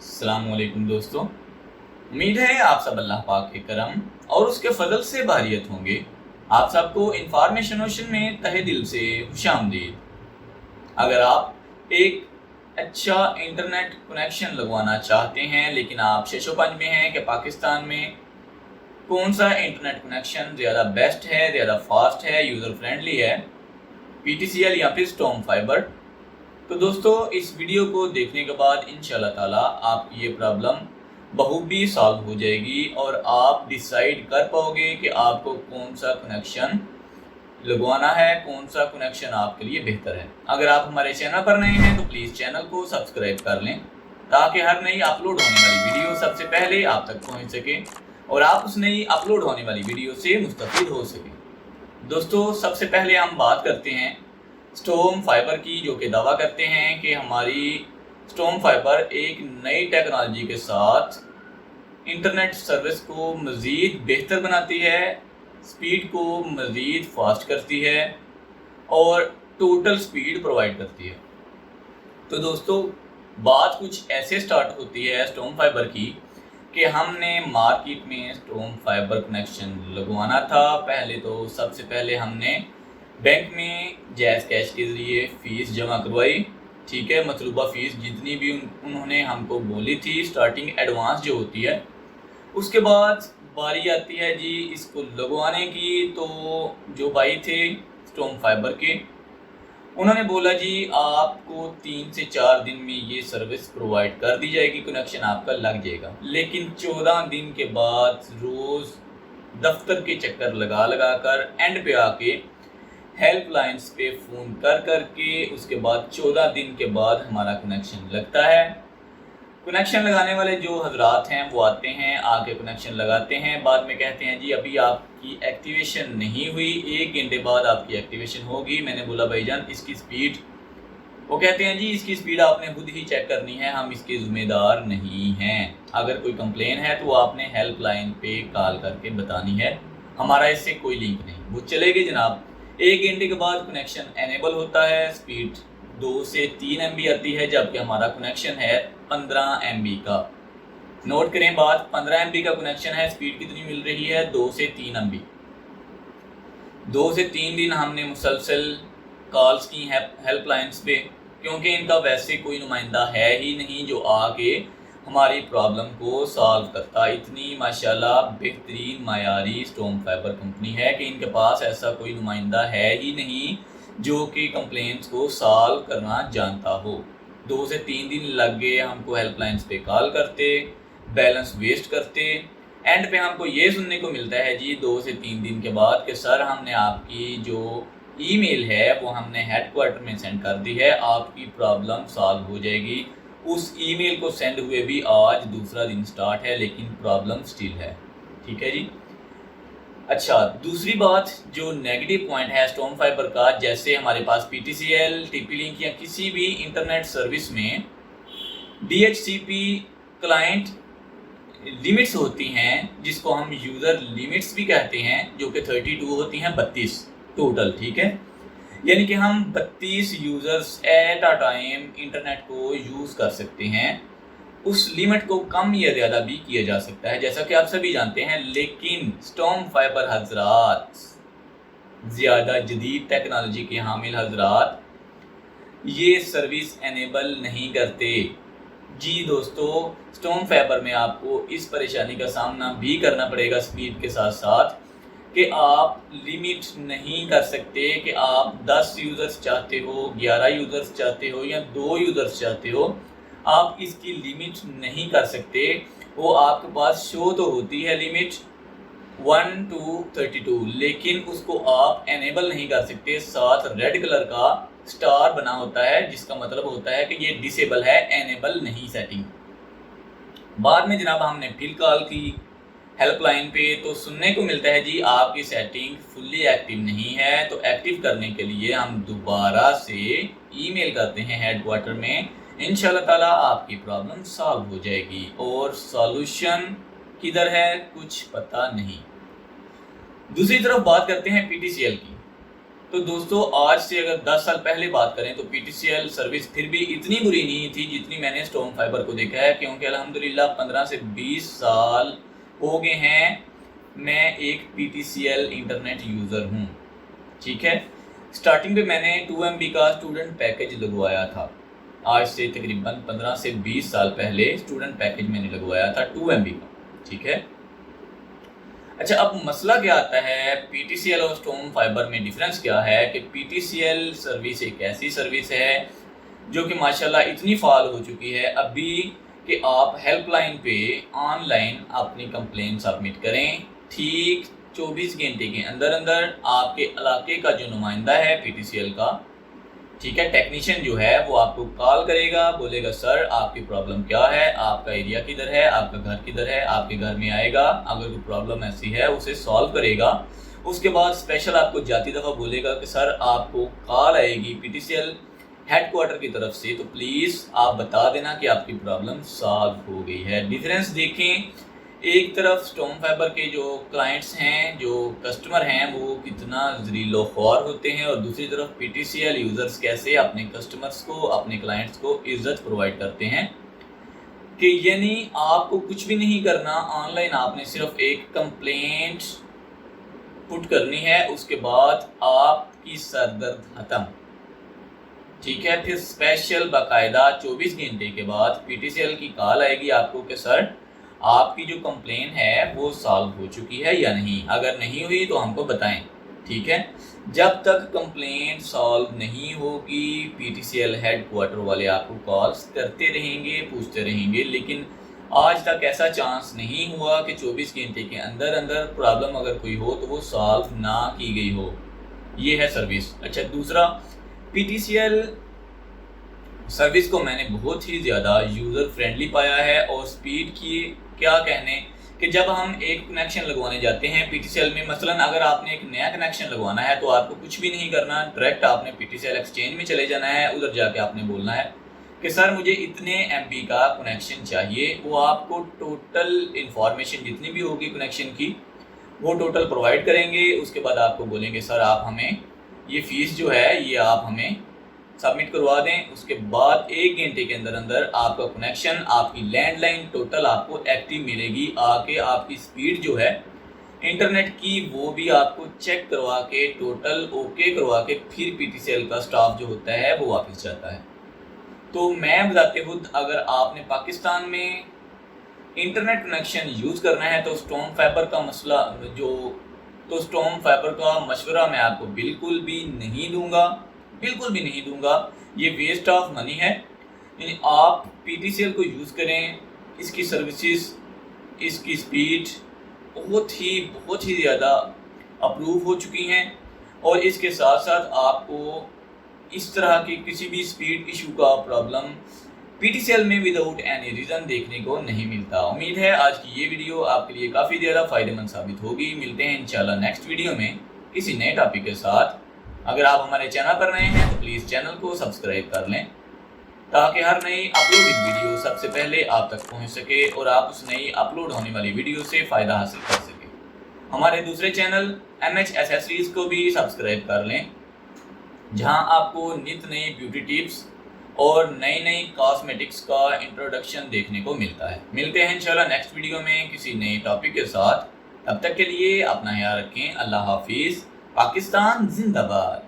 अस्सलाम वालेकुम दोस्तों। उम्मीद है आप सब अल्लाह पाक के करम और उसके फजल से बारियत होंगे। आप सबको इंफॉर्मेशन ओशन में तहे दिल से खुशामदीद। अगर आप एक अच्छा इंटरनेट कनेक्शन लगवाना चाहते हैं लेकिन आप शशोपंज में हैं कि पाकिस्तान में कौन सा इंटरनेट कनेक्शन ज़्यादा बेस्ट है, ज़्यादा फास्ट है, यूज़र फ्रेंडली है, PTCL या फिर स्टॉर्म फाइबर, तो दोस्तों इस वीडियो को देखने के बाद इंशाल्लाह ताला आपकी ये प्रॉब्लम बखूबी सॉल्व हो जाएगी और आप डिसाइड कर पाओगे कि आपको कौन सा कनेक्शन लगवाना है, कौन सा कनेक्शन आपके लिए बेहतर है। अगर आप हमारे चैनल पर नए हैं तो प्लीज़ चैनल को सब्सक्राइब कर लें ताकि हर नई अपलोड होने वाली वीडियो सबसे पहले आप तक पहुँच सके और आप उस नई अपलोड होने वाली वीडियो से मुस्तफ़ीद हो सकें। दोस्तों सबसे पहले हम बात करते हैं स्टॉर्म फाइबर की, जो कि दावा करते हैं कि हमारी स्टॉर्म फाइबर एक नई टेक्नोलॉजी के साथ इंटरनेट सर्विस को मज़ीद बेहतर बनाती है, स्पीड को मज़ीद फास्ट करती है और टोटल स्पीड प्रोवाइड करती है। तो दोस्तों बात कुछ ऐसे स्टार्ट होती है स्टॉर्म फाइबर की कि हमने मार्केट में स्टॉर्म फाइबर कनेक्शन लगवाना था। पहले तो सबसे पहले हमने बैंक में जैज़ कैश के ज़रिए फ़ीस जमा करवाई, ठीक है। मतलूबा फ़ीस जितनी भी उन्होंने हमको बोली थी, स्टार्टिंग एडवांस जो होती है, उसके बाद बारी आती है जी इसको लगवाने की। तो जो भाई थे स्टॉर्म फाइबर के, उन्होंने बोला जी आपको 3 से 4 दिन में ये सर्विस प्रोवाइड कर दी जाएगी, कनेक्शन आपका लग जाएगा। लेकिन 14 दिन के बाद रोज़ दफ्तर के चक्कर लगा कर एंड पे आके हेल्प लाइन्स पे फ़ोन कर के उसके बाद 14 दिन के बाद हमारा कनेक्शन लगता है। कनेक्शन लगाने वाले जो हजरात हैं वो आते हैं, आके कनेक्शन लगाते हैं, बाद में कहते हैं जी अभी आपकी एक्टिवेशन नहीं हुई, 1 घंटे बाद आपकी एक्टिवेशन होगी। मैंने बोला भाईजान इसकी स्पीड, वो कहते हैं जी इसकी स्पीड आपने खुद ही चेक करनी है, हम इसके ज़िम्मेदार नहीं हैं। अगर कोई कंप्लेन है तो आपने हेल्प लाइन पे कॉल करके बतानी है, हमारा इससे कोई लिंक नहीं। वो चले गए जनाब। 1 घंटे के बाद कनेक्शन एनेबल होता है, स्पीड 2 से 3 MB आती है, जबकि हमारा कनेक्शन है 15 MB का। नोट करें बात, 15 MB का कनेक्शन है, स्पीड कितनी मिल रही है? 2 से 3 MB। 2 से 3 दिन हमने मुसलसल कॉल्स की हेल्प लाइन्स पे, क्योंकि इनका वैसे कोई नुमाइंदा है ही नहीं जो आके हमारी प्रॉब्लम को सॉल्व करता। इतनी माशाल्लाह बेहतरीन मायारी स्टॉर्म फाइबर कंपनी है कि इनके पास ऐसा कोई नुमाइंदा है ही नहीं जो कि कंप्लेंट्स को सॉल्व करना जानता हो। 2 से 3 दिन लग गए हमको हेल्पलाइंस पे कॉल करते, बैलेंस वेस्ट करते। एंड पे हमको ये सुनने को मिलता है जी 2 से 3 दिन के बाद कि सर हमने आपकी जो ईमेल है वो हमने हेडक्वार्टर में सेंड कर दी है, आपकी प्रॉब्लम सॉल्व हो जाएगी। उस ईमेल को सेंड हुए भी आज दूसरा दिन स्टार्ट है लेकिन प्रॉब्लम स्टिल है, ठीक है जी। अच्छा, दूसरी बात जो नेगेटिव पॉइंट है स्टॉर्म फाइबर का, जैसे हमारे पास PTCL, TP लिंक या किसी भी इंटरनेट सर्विस में DHCP क्लाइंट लिमिट्स होती हैं, जिसको हम यूज़र लिमिट्स भी कहते हैं, जो कि 32 होती हैं, 32 टोटल, ठीक है। यानी कि हम 32 users at a time internet को यूज़ कर सकते हैं। उस लिमिट को कम या ज़्यादा भी किया जा सकता है, जैसा कि आप सभी जानते हैं। लेकिन स्टॉर्म फाइबर हजरात, ज़्यादा जदीद टेक्नोलॉजी के हामिल हजरात, ये सर्विस एनेबल नहीं करते जी। दोस्तों स्टॉर्म फाइबर में आपको इस परेशानी का सामना भी करना पड़ेगा स्पीड के साथ साथ कि आप लिमिट नहीं कर सकते कि आप 10 यूज़र्स चाहते हो, 11 यूज़र्स चाहते हो या 2 यूज़र्स चाहते हो, आप इसकी लिमिट नहीं कर सकते। वो आपके पास शो तो होती है लिमिट 1 to 32, लेकिन उसको आप एनेबल नहीं कर सकते। साथ रेड कलर का स्टार बना होता है, जिसका मतलब होता है कि ये डिसेबल है, एनेबल नहीं सेटिंग। बाद में जनाब हमने फिर कॉल की हेल्पलाइन पे, तो सुनने को मिलता है जी आपकी सेटिंग फुल्ली एक्टिव नहीं है। तो एक्टिव करने के लिए हम दोबारा से ईमेल करते हैं हेडक्वार्टर में, इंशाल्लाह ताला आपकी प्रॉब्लम सॉल्व हो जाएगी। और सॉल्यूशन किधर है कुछ पता नहीं। दूसरी तरफ बात करते हैं PTCL की। تو دوستو آج سے اگر 10 سال پہلے بات کریں تو P T C L service پھر بھی اتنی بری نہیں تھی جتنی میں نے سٹورم فائبر کو دیکھا ہے، کیونکہ الحمدللہ 15 سے 20 سال ہو گئے ہیں میں ایک P T C L internet user ہوں، ٹھیک ہے۔ سٹارٹنگ پہ میں نے 2 MB کا اسٹوڈنٹ پیکج لگوایا تھا، آج سے تقریباً 15 سے 20 سال پہلے اسٹوڈنٹ پیکج میں نے لگوایا تھا 2 MB کا، ٹھیک ہے۔ اچھا، اب مسئلہ کیا آتا ہے پی ٹی سی ایل اور سٹورم فائبر میں ڈیفرنس کیا ہے کہ P T C L service ایک ایسی سروس ہے جو کہ ماشاءاللہ اتنی فعال ہو چکی ہے ابھی کہ آپ ہیلپ لائن پہ آن لائن اپنی کمپلین سبمٹ کریں، ٹھیک 24 گھنٹے کے اندر اندر آپ کے علاقے کا جو نمائندہ ہے پی ٹی سی ایل کا، ٹھیک ہے، ٹیکنیشین جو ہے وہ آپ کو کال کرے گا، بولے گا سر آپ کی پرابلم کیا ہے، آپ کا ایریا کدھر ہے، آپ کا گھر کدھر ہے، آپ کے گھر میں آئے گا، اگر کوئی پرابلم ایسی ہے اسے سالو کرے گا۔ اس کے بعد اسپیشل آپ کو جاتی دفعہ بولے گا کہ سر آپ کو کال آئے گی P T C L headquarter کی طرف سے، تو پلیز آپ بتا دینا کہ آپ کی پرابلم سالو ہو گئی ہے۔ ڈیفرنس دیکھیں، ایک طرف سٹورم فائبر کے جو کلائنٹس ہیں، جو کسٹمر ہیں، وہ کتنا ذلیل و خوار ہوتے ہیں، اور دوسری طرف P T C L users کیسے اپنے کسٹمرز کو، اپنے کلائنٹس کو عزت پرووائڈ کرتے ہیں کہ یعنی آپ کو کچھ بھی نہیں کرنا، آن لائن آپ نے صرف ایک کمپلینٹ پٹ کرنی ہے، اس کے بعد آپ کی سر درد ختم، ٹھیک ہے۔ پھر اسپیشل باقاعدہ 24 گھنٹے کے بعد پی ٹی سی ایل کی کال آئے گی آپ کو کہ سر آپ کی جو کمپلین ہے وہ سالو ہو چکی ہے یا نہیں، اگر نہیں ہوئی تو ہم کو بتائیں، ٹھیک ہے۔ جب تک کمپلین سالو نہیں ہوگی P T C L headquarter والے آپ کو کالز کرتے رہیں گے، پوچھتے رہیں گے، لیکن آج تک ایسا چانس نہیں ہوا کہ 24 گھنٹے کے اندر اندر پرابلم اگر کوئی ہو تو وہ سالو نہ کی گئی ہو۔ یہ ہے سروس۔ اچھا، دوسرا P T C L service کو میں نے بہت ہی زیادہ یوزر فرینڈلی پایا ہے، اور سپیڈ کی کیا کہنے کہ جب ہم ایک کنیکشن لگوانے جاتے ہیں پی ٹی سی ایل میں، مثلا اگر آپ نے ایک نیا کنیکشن لگوانا ہے تو آپ کو کچھ بھی نہیں کرنا، ڈائریکٹ آپ نے P T C L exchange میں چلے جانا ہے، ادھر جا کے آپ نے بولنا ہے کہ سر مجھے اتنے ایم بی کا کنیکشن چاہیے، وہ آپ کو ٹوٹل انفارمیشن جتنی بھی ہوگی کنیکشن کی وہ ٹوٹل پرووائڈ کریں گے۔ اس کے بعد آپ کو بولیں گے سر آپ ہمیں یہ فیس جو ہے یہ آپ ہمیں سبمٹ کروا دیں، اس کے بعد 1 گھنٹے کے اندر اندر آپ کا کنیکشن، آپ کی لینڈ لائن ٹوٹل آپ کو ایکٹیو ملے گی، آ کے آپ کی سپیڈ جو ہے انٹرنیٹ کی وہ بھی آپ کو چیک کروا کے ٹوٹل اوکے کروا کے پھر پی ٹی سی ایل کا سٹاف جو ہوتا ہے وہ واپس جاتا ہے۔ تو میں بتاتے خود اگر آپ نے پاکستان میں انٹرنیٹ کنیکشن یوز کرنا ہے تو سٹورم فائبر کا مسئلہ تو سٹورم فائبر کا مشورہ میں آپ کو بالکل بھی نہیں دوں گا، بالکل بھی نہیں دوں گا، یہ ویسٹ آف منی ہے۔ یعنی آپ پی ٹی سی ایل کو یوز کریں، اس کی سروسز، اس کی سپیڈ بہت ہی زیادہ اپروو ہو چکی ہیں، اور اس کے ساتھ ساتھ آپ کو اس طرح کی کسی بھی سپیڈ ایشو کا problem P T C L میں وداؤٹ اینی ریزن دیکھنے کو نہیں ملتا۔ امید ہے آج کی یہ ویڈیو آپ کے لیے کافی زیادہ فائدہ مند ثابت ہوگی۔ ملتے ہیں انشاءاللہ نیکسٹ ویڈیو میں کسی نئے ٹاپک کے ساتھ۔ اگر آپ ہمارے چینل پر نئے ہیں تو پلیز چینل کو سبسکرائب کر لیں تاکہ ہر نئی اپلوڈڈ ویڈیو سب سے پہلے آپ تک پہنچ سکے اور آپ اس نئی اپلوڈ ہونے والی ویڈیو سے فائدہ حاصل کر سکیں۔ ہمارے دوسرے چینل MH ایسیسریز کو بھی سبسکرائب کر لیں، جہاں آپ کو نت نئی بیوٹی ٹپس اور نئی کاسمیٹکس کا انٹروڈکشن دیکھنے کو ملتا ہے۔ ملتے ہیں انشاءاللہ نیکسٹ ویڈیو میں کسی نئے ٹاپک کے ساتھ، تب تک کے لیے اپنا خیال رکھیں۔ اللہ حافظ۔ پاکستان زندہ باد۔